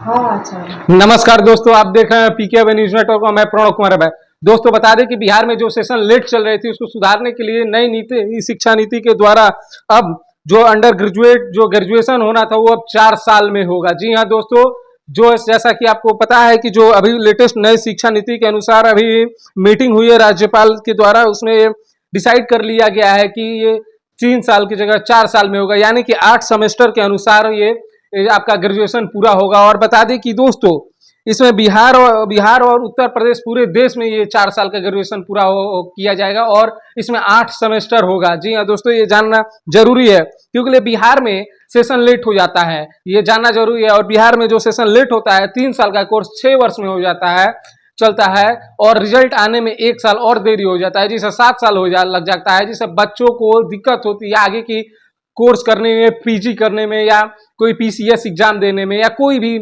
हाँ अच्छा। नमस्कार दोस्तों, आप देख रहे हैं पीके न्यूज नेटवर्क और मैं प्रणव कुमार भाई। दोस्तों बता दें कि बिहार में जो सेशन लेट चल रही थी उसको सुधारने के लिए नई नीति शिक्षा नीति के द्वारा अब जो अंडर ग्रेजुएट जो ग्रेजुएशन होना था वो अब 4 साल में होगा। जी हाँ दोस्तों, जो जैसा कि आपको पता है कि जो अभी लेटेस्ट नई शिक्षा नीति के अनुसार अभी मीटिंग हुई है राज्यपाल के द्वारा, उसमें डिसाइड कर लिया गया है कि ये 3 साल की जगह 4 साल में होगा, यानी कि 8 सेमेस्टर के अनुसार ये आपका ग्रेजुएशन पूरा होगा। और बता दें कि दोस्तों इसमें बिहार और उत्तर प्रदेश पूरे देश में ये 4 साल का ग्रेजुएशन पूरा किया जाएगा और इसमें 8 सेमेस्टर होगा। जी हाँ दोस्तों, ये जानना जरूरी है क्योंकि बिहार में सेशन लेट हो जाता है, ये जानना जरूरी है। और बिहार में जो सेशन लेट होता है 3 साल का कोर्स 6 वर्ष में हो जाता है, चलता है, और रिजल्ट आने में 1 साल और देरी हो जाता है, जिसे 7 साल लग जाता है, जिससे बच्चों को दिक्कत होती है आगे की कोर्स करने में, पीजी करने में, या कोई पीसीएस एग्जाम देने में, या कोई भी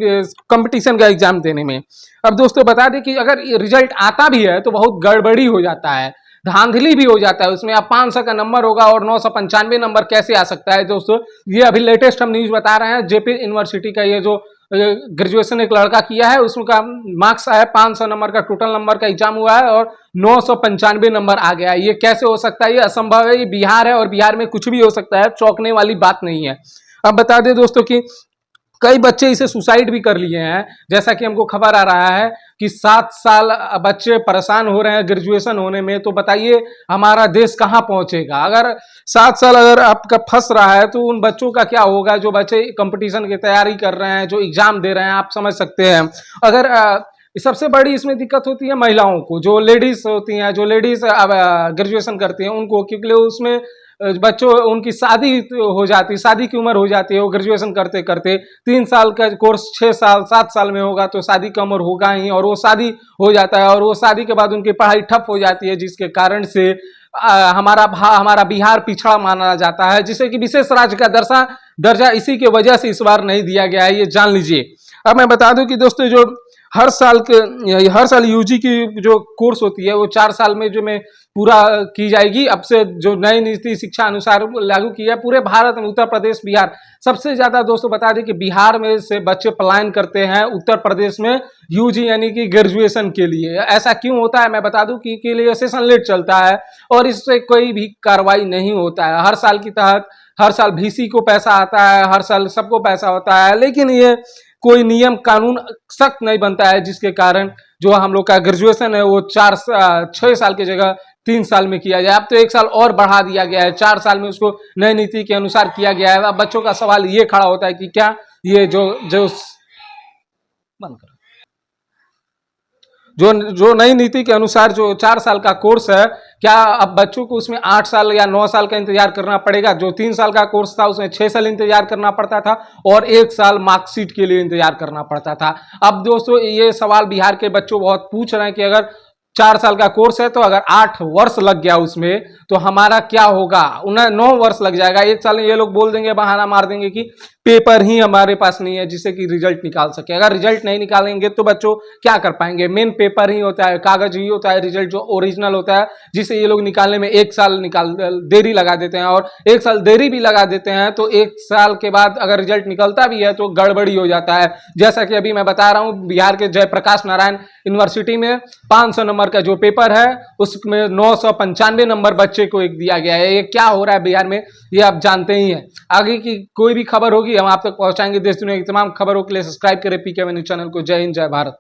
कंपटीशन का एग्जाम देने में। अब दोस्तों बता दें कि अगर रिजल्ट आता भी है तो बहुत गड़बड़ी हो जाता है, धांधली भी हो जाता है उसमें। अब 500 का नंबर होगा और 995 नंबर कैसे आ सकता है दोस्तों? ये अभी लेटेस्ट हम न्यूज बता रहे हैं, जेपी यूनिवर्सिटी का ये जो ग्रेजुएशन एक लड़का किया है उसका मार्क्स आया 500 नंबर का, टोटल नंबर का एग्जाम हुआ है और 995 नंबर आ गया है। ये कैसे हो सकता है? ये असंभव है, ये बिहार है और बिहार में कुछ भी हो सकता है, चौंकने वाली बात नहीं है। अब बता दें दोस्तों कि कई बच्चे इसे सुसाइड भी कर लिए हैं, जैसा कि हमको खबर आ रहा है कि 7 साल बच्चे परेशान हो रहे हैं ग्रेजुएशन होने में। तो बताइए हमारा देश कहाँ पहुंचेगा? अगर 7 साल अगर आपका फंस रहा है तो उन बच्चों का क्या होगा जो बच्चे कंपटीशन की तैयारी कर रहे हैं, जो एग्जाम दे रहे हैं, आप समझ सकते हैं। अगर सबसे बड़ी इसमें दिक्कत होती है महिलाओं को, जो लेडीज होती हैं, जो लेडीज ग्रेजुएशन करती हैं उनको, क्योंकि उसमें बच्चों उनकी शादी हो जाती, शादी की उम्र हो जाती है, वो ग्रेजुएशन करते करते 3 साल का कोर्स 6 साल 7 साल में होगा तो शादी की उम्र होगा ही, और वो शादी हो जाता है और वो शादी के बाद उनकी पढ़ाई ठप हो जाती है, जिसके कारण से हमारा बिहार पिछड़ा माना जाता है, जिसे कि विशेष राज्य का दर्जा इसी के वजह से इस बार नहीं दिया गया है, ये जान लीजिए। अब मैं बता दूं कि दोस्तों जो हर साल यूजी की जो कोर्स होती है वो 4 साल में जो में पूरा की जाएगी। अब से जो नई नीति शिक्षा अनुसार लागू की है पूरे भारत में, उत्तर प्रदेश बिहार सबसे ज्यादा दोस्तों बता दें कि बिहार में से बच्चे पलायन करते हैं उत्तर प्रदेश में यूजी यानी कि ग्रेजुएशन के लिए। ऐसा क्यों होता है मैं बता दूं कि के लिए सेशन लेट चलता है और इससे कोई भी कार्रवाई नहीं होता है। हर साल की तहत हर साल वीसी को पैसा आता है, हर साल सबको पैसा होता है, लेकिन ये कोई नियम कानून सख्त नहीं बनता है, जिसके कारण जो हम लोग का ग्रेजुएशन है वो 6 साल की जगह 3 साल में किया जाए। अब तो 1 साल और बढ़ा दिया गया है, 4 साल में उसको नई नीति के अनुसार किया गया है। अब बच्चों का सवाल ये खड़ा होता है कि क्या ये जो जो बंद करो जो नई नीति के अनुसार जो 4 साल का कोर्स है, क्या अब बच्चों को उसमें 8 साल या 9 साल का इंतजार करना पड़ेगा? जो 3 साल का कोर्स था उसमें 6 साल इंतजार करना पड़ता था और 1 साल मार्कशीट के लिए इंतजार करना पड़ता था। अब दोस्तों ये सवाल बिहार के बच्चों बहुत पूछ रहे हैं कि अगर 4 साल का कोर्स है तो अगर 8 वर्ष लग गया उसमें तो हमारा क्या होगा? उन्हें 9 वर्ष लग जाएगा। 1 साल में ये लोग बोल देंगे, बहाना मार देंगे कि पेपर ही हमारे पास नहीं है जिससे कि रिजल्ट निकाल सके। अगर रिजल्ट नहीं निकालेंगे तो बच्चों क्या कर पाएंगे? मेन पेपर ही होता है, कागज ही होता है, रिजल्ट जो ओरिजिनल होता है, जिसे ये लोग निकालने में 1 साल देरी लगा देते हैं। और 1 साल देरी भी लगा देते हैं तो 1 साल के बाद अगर रिजल्ट निकलता भी है तो गड़बड़ी हो जाता है। जैसा कि अभी मैं बता रहा हूँ, बिहार के जयप्रकाश नारायण यूनिवर्सिटी में 500 नंबर का जो पेपर है उसमें 995 नंबर बच्चे को एक दिया गया है। ये क्या हो रहा है बिहार में ये आप जानते ही हैं। आगे की कोई भी खबर होगी हम आप तक पहुंचाएंगे। देश दुनिया की तमाम खबरों के लिए सब्सक्राइब करें पीके न्यूज चैनल को। जय हिंद, जय भारत।